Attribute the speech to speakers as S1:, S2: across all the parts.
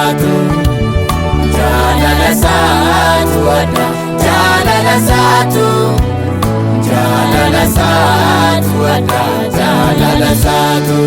S1: saatu jaalala saatu adda jaalala saatu jaalala saatu adda jaalala saatu.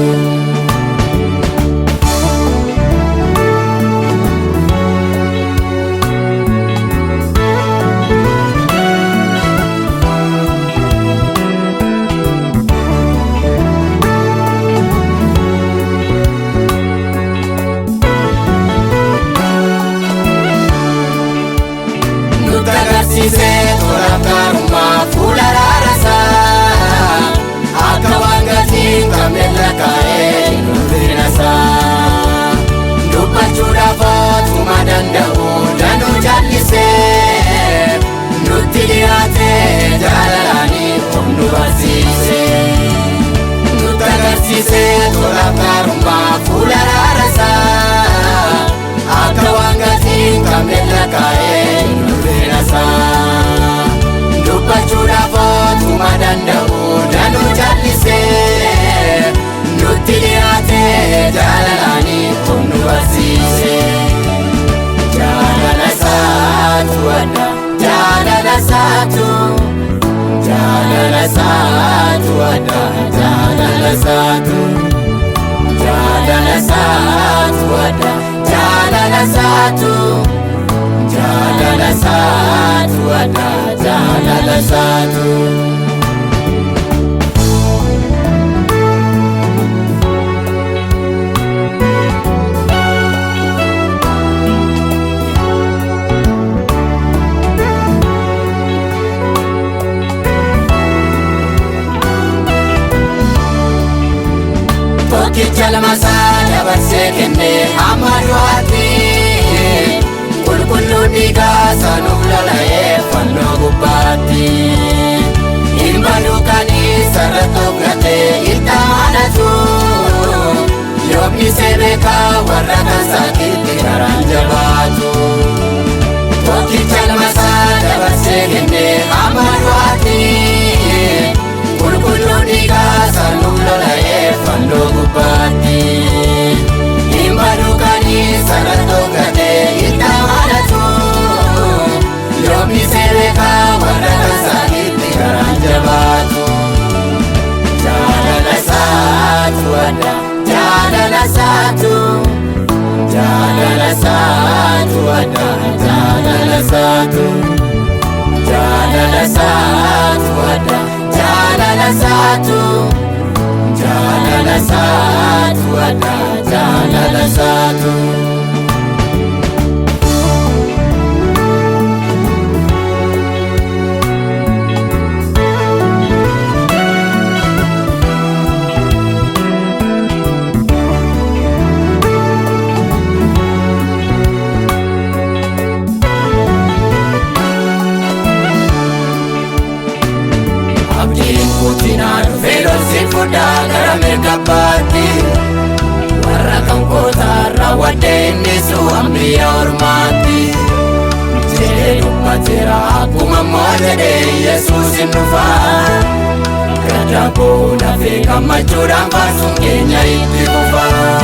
S1: Tola karuma fuula raarasaa akka waan gatiin kamella ka'ee nuufinasaa dubbachuudhaaf ootuma danda'u danuu jallisee nutti dhiyaatee jaalalaanii of nu barsiisee nutti agarsiisee tola karuma fuula raarasaa akka waan gatiin kamella ka'ee dubbachuudhaaf ootuma danda'u danuu jallisee nutti dhiyaatee jaalalaanii of nu barsiisee jaalala saatu adda jaalala saatu jaalala saatu adda jaalala saatu jaalala saatu adda jaalala saatu jaalala saatu adda jaalala saatu. Tokkicha lamasaa dabarsee kennee hamma du'aatti qulqulluun dhiigaa sanuuf lola'ee fannoo gubbaatti hin baduukanii sarratti of gatee itti amanatu yoomni seebeekaa warra kan saakiitti karaan jabaatu. Tokkicha lamasaa dabarsee kennee hamma du'aatti qulqulluun dhiigaa sanuuf lola'ee fannoo gubbaatti hin baduukanii sarratti of gatee itti amanatu yoomni seebeekaa warra kan saakiitti karaan jabaatu. Jaalala saatu adda jaalala saatu jaalala saatu adda jaalala saatu jaalala saatu adda jaalala saatu jaalala saatu adda jaalala saatu. Gara mirgabbaatti warra kan kootaarra waddee innisu ambiyaa ormaatti jedhee dubbateera akkuma immoo jedhee Yesuus hin dhufaa gadda koo dafee gammachuudhaan faarsuun keenya itti fufaa.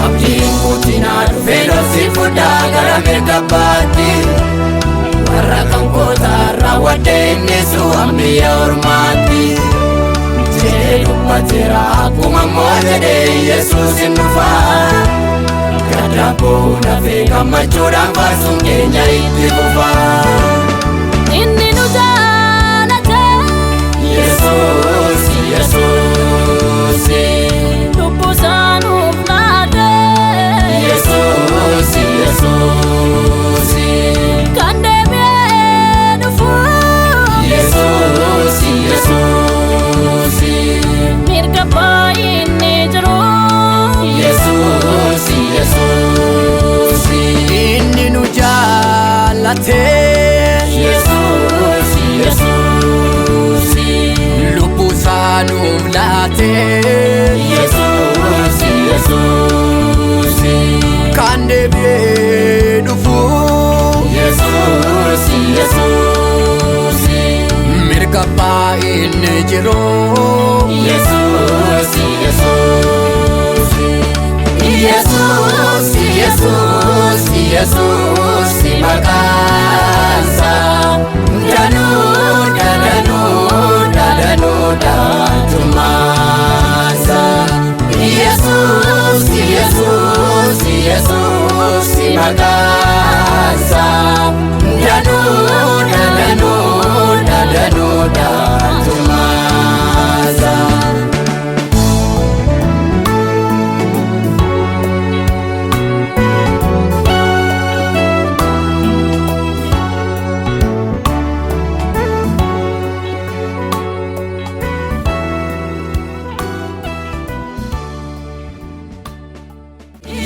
S1: Abdiin guutinaa dhufee dhorsi fudhaa gara mirgabbaatti warra kan kootaarra waddee innisu ambiyaa ormaatti jedhee dubbateera akkuma immoo jedhee Yesuus hin dhufaa gadda koo dafee gammachuudhaan faarsuun keenya itti fufaa.
S2: Inni nu jaalate
S1: Yesuus Yesuus
S2: lubbuusaa nuuf laate
S1: Yesuus Yesuus
S2: kan deebi'ee dhufu
S1: Yesuus Yesuus
S2: mirga baay'inni jiru
S1: Yesuus Yesuus inni nu jaalate Yesuus Yesuus lubbuusaa nuuf laate Yesuus Yesuus kan deebi'ee dhufu Yesuus Yesuus mirga baay'inni jiru Yesuus Yesuus Yesuus Yesus, Yesus maqaansa danuudha danuudha danuudha arjummaansa. Yesus, Yesus, Yesus maqaansa danuudha danuudha danuudha arjummaansa.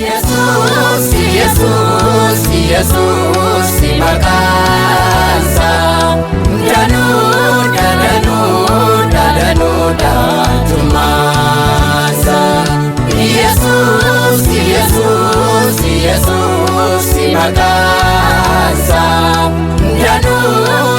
S1: Yesus, Yesus, Yesus maqaansa danuudha danuudha danuudha arjummaansa. Yesus, Yesus, Yesus maqaansa danuudha